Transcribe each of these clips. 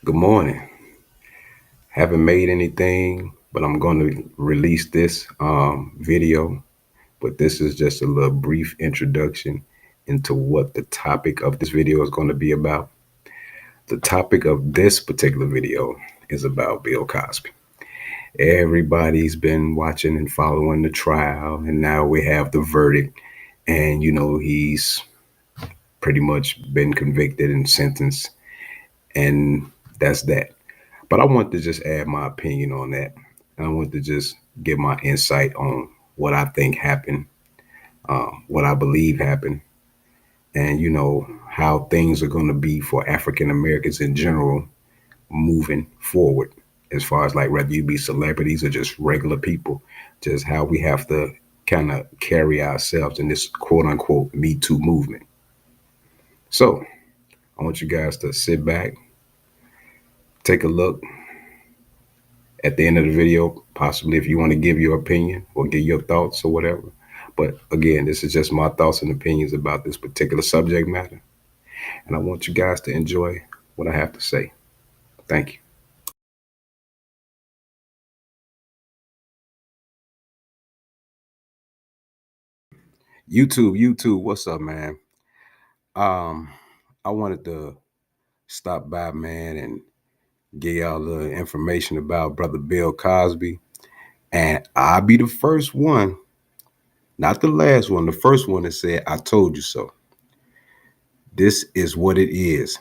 Good morning. Haven't made anything, but I'm going to release this video. But this is just a little brief introduction into what the topic of this video is going to be about. The topic of this particular video is about Bill Cosby. Everybody's been watching and following the trial, and now we have the verdict. And, he's pretty much been convicted and sentenced, and that's that. But I want to just add my opinion on that. I want to just give my insight on what I think happened, what I believe happened, and how things are going to be for African Americans in general moving forward. As far as like whether you be celebrities or just regular people, just how we have to kind of carry ourselves in this quote unquote Me Too movement. So I want you guys to sit back, take a look, at the end of the video, possibly if you want to give your opinion or give your thoughts or whatever. But again, this is just my thoughts and opinions about this particular subject matter. And I want you guys to enjoy what I have to say. Thank you. YouTube, what's up, man? Um, I wanted to stop by, man, and give y'all a little information about Brother Bill Cosby. And I'll be the first one, not the last one, the first one that said, I told you so. This is what it is.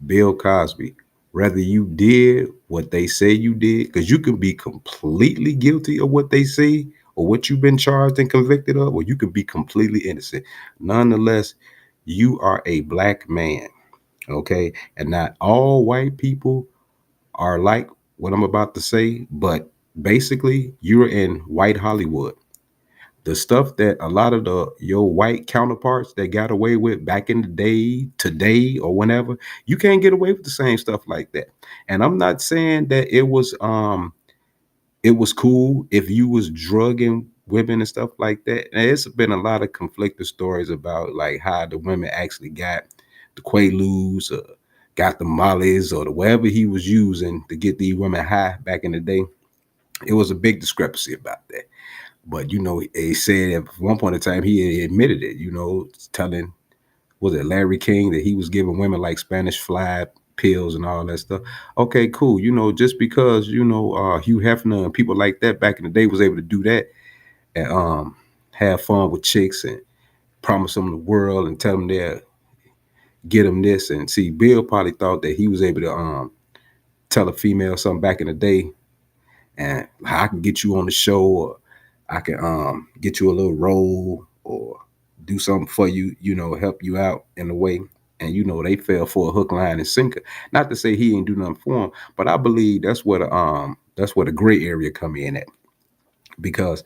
Bill Cosby, whether you did what they say you did, because you can be completely guilty of what they say or what you've been charged and convicted of, or you can be completely innocent. Nonetheless, you are a black man, okay? And not all white people are like what I'm about to say, but basically, you're in white Hollywood. The stuff that a lot of your white counterparts that got away with back in the day, today or whenever, you can't get away with the same stuff like that. And I'm not saying that it was cool if you was drugging women and stuff like that. And it's been a lot of conflicting stories about like how the women actually got the Quaaludes or got the Mollies or the whatever he was using to get these women high back in the day. It was a big discrepancy about that. But he said at one point in time he admitted it. Telling was it Larry King that he was giving women like Spanish fly pills and all that stuff. Okay, cool. Just because Hugh Hefner and people like that back in the day was able to do that and have fun with chicks and promise them the world and tell them they'll get them this and see. Bill probably thought that he was able to tell a female something back in the day and I can get you on the show or I can get you a little role or do something for you, help you out in a way. And they fell for a hook, line, and sinker. Not to say he ain't do nothing for him, but I believe that's where the gray area come in at. Because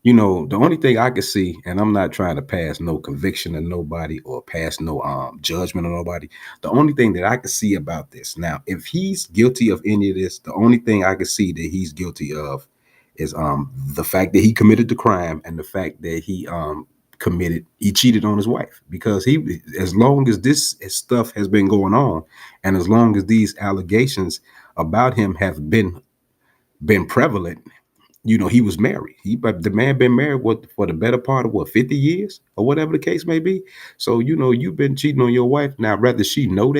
the only thing I can see, and I'm not trying to pass no conviction of nobody or pass no judgment on nobody. The only thing that I can see about this now, if he's guilty of any of this, the only thing I can see that he's guilty of is the fact that he committed the crime and the fact that he cheated on his wife. Because he, as long as this stuff has been going on and as long as these allegations about him have been prevalent, he was married. But the man been married for the better part of 50 years or whatever the case may be. So you've been cheating on your wife. Now, whether she know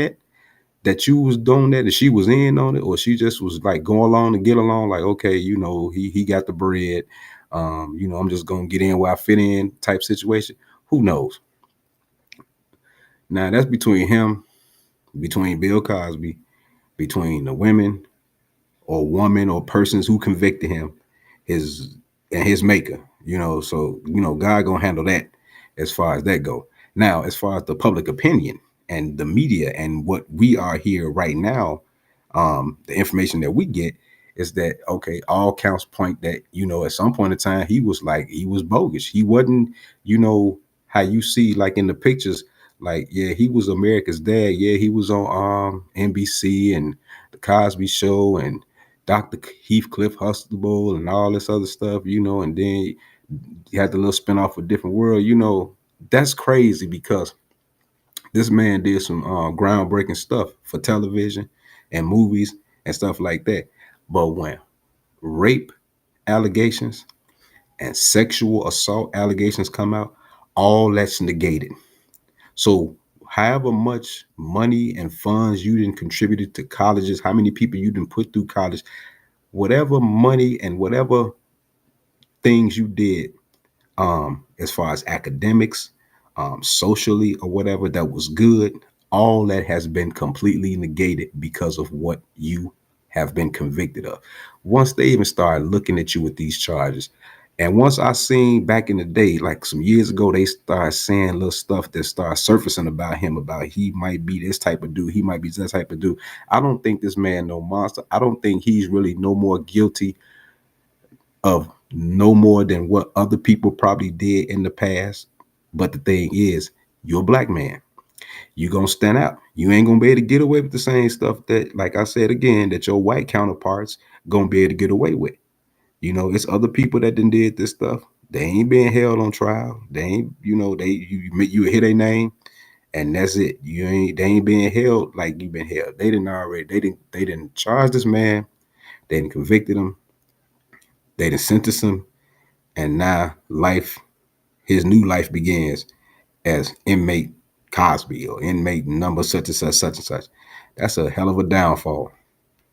that you was doing that and she was in on it, or she just was like going along to get along, like, okay, he got the bread. I'm just gonna get in where I fit in type situation. Who knows? Now that's between him, between Bill Cosby, between the woman or persons who convicted him, his and his maker. So God gonna handle that as far as that go. Now, as far as the public opinion and the media and what we are here right now, the information that we get is that okay, all counts point that at some point in time he was bogus. He wasn't how you see like in the pictures. Like, yeah, he was America's dad. Yeah, he was on NBC and the Cosby Show and Dr. Heathcliff Huxtable and all this other stuff, and then you had the little spinoff of Different World. That's crazy because this man did some groundbreaking stuff for television and movies and stuff like that. But when rape allegations and sexual assault allegations come out, all that's negated. So however much money and funds you didn't contributed to colleges, how many people you didn't put through college, whatever money and whatever things you did, as far as academics, socially, or whatever that was good, all that has been completely negated because of what you have been convicted of. Once they even started looking at you with these charges, and once I seen back in the day, like some years ago, they started saying little stuff that started surfacing about him, about he might be this type of dude, he might be this type of dude. I don't think this man no monster. I don't think he's really no more guilty of no more than what other people probably did in the past. But the thing is, you're a black man. You're gonna stand out. You ain't gonna be able to get away with the same stuff that, like I said again, that your white counterparts gonna be able to get away with. It's other people that done did this stuff. They ain't being held on trial. They ain't, you hit a name and that's it. They ain't being held like you been held. They didn't charge this man. They didn't convicted him. They didn't sentence him. And now his new life begins as inmate Cosby or inmate number such and such. That's a hell of a downfall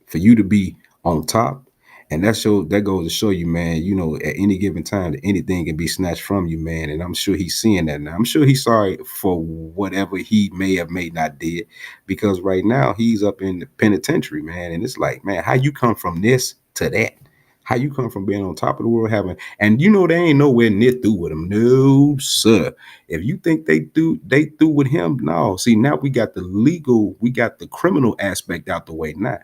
for you to be on top. And that goes to show you, man, at any given time that anything can be snatched from you, man. And I'm sure he's seeing that now. I'm sure he's sorry for whatever he may not did, because right now he's up in the penitentiary, man. And it's like, man, how you come from this to that? How you come from being on top of the world having, and they ain't nowhere near through with him. No, sir. If you think they through with him, no. See, now we got the criminal aspect out the way now.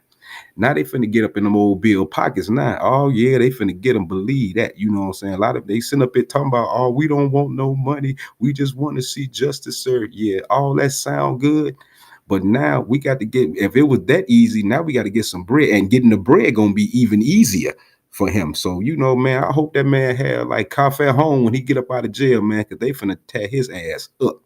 Now they finna get up in them old bill pockets now. Oh yeah, they finna get them. Believe that. You know what I'm saying? A lot of they sitting up here talking about, oh, we don't want no money. We just want to see justice served. Yeah, all that sound good. But now we got to get, if it was that easy, now we got to get some bread, and getting the bread gonna be even easier for him. So, man, I hope that man had like coffee at home when he get up out of jail, man, because they finna tear his ass up.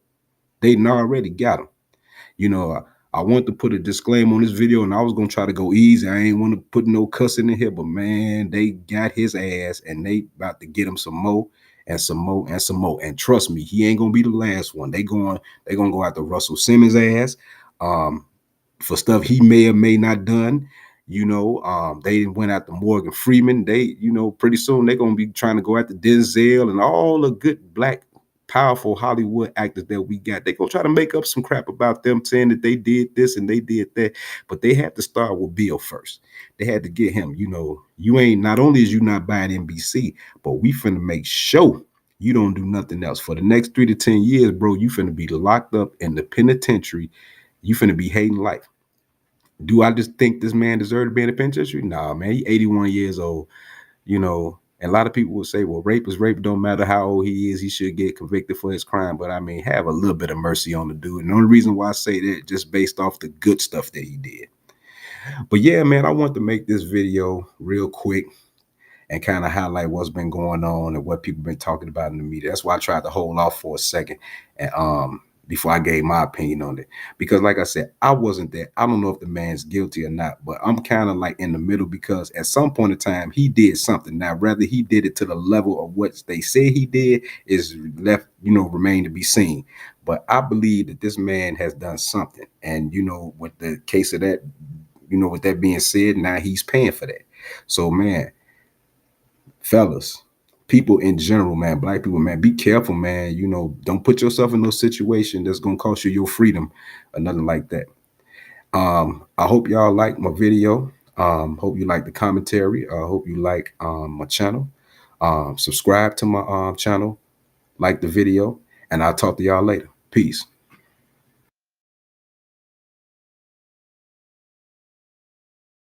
They done already got him. I want to put a disclaimer on this video, and I was gonna try to go easy. I ain't want to put no cussing in here, but man, they got his ass, and they about to get him some more and some more and some more. And trust me, he ain't gonna be the last one. They gonna go after Russell Simmons' ass, for stuff he may or may not done. They went after Morgan Freeman. Pretty soon they're gonna be trying to go after Denzel and all the good black powerful Hollywood actors that we got. They gonna try to make up some crap about them, saying that they did this and they did that. But they had to start with Bill first. They had to get him. You ain't, not only is you not buying NBC, but we finna make sure you don't do nothing else for the next 3 to 10 years, bro. You finna be locked up in the penitentiary. You finna be hating life. Do I just think this man deserved to be in the penitentiary? Nah, man. He 81 years old. And a lot of people will say, well, rape is rape. Don't matter how old he is, he should get convicted for his crime. But I mean, have a little bit of mercy on the dude. And the only reason why I say that, just based off the good stuff that he did. But yeah, man, I want to make this video real quick and kind of highlight what's been going on and what people been talking about in the media. That's why I tried to hold off for a second, and before I gave my opinion on it. Because like I said, I wasn't there. I don't know if the man's guilty or not, but I'm kind of like in the middle, because at some point in time he did something. Now, whether he did it to the level of what they say he did is left, remain to be seen. But I believe that this man has done something. And with the case of that, with that being said, now he's paying for that. So man, fellas, people in general, man, black people, man, be careful, man. Don't put yourself in no situation that's gonna cost you your freedom or nothing like that. I hope y'all like my video. Hope you like the commentary. I hope you like my channel. Subscribe to my channel, like the video, and I'll talk to y'all later. Peace.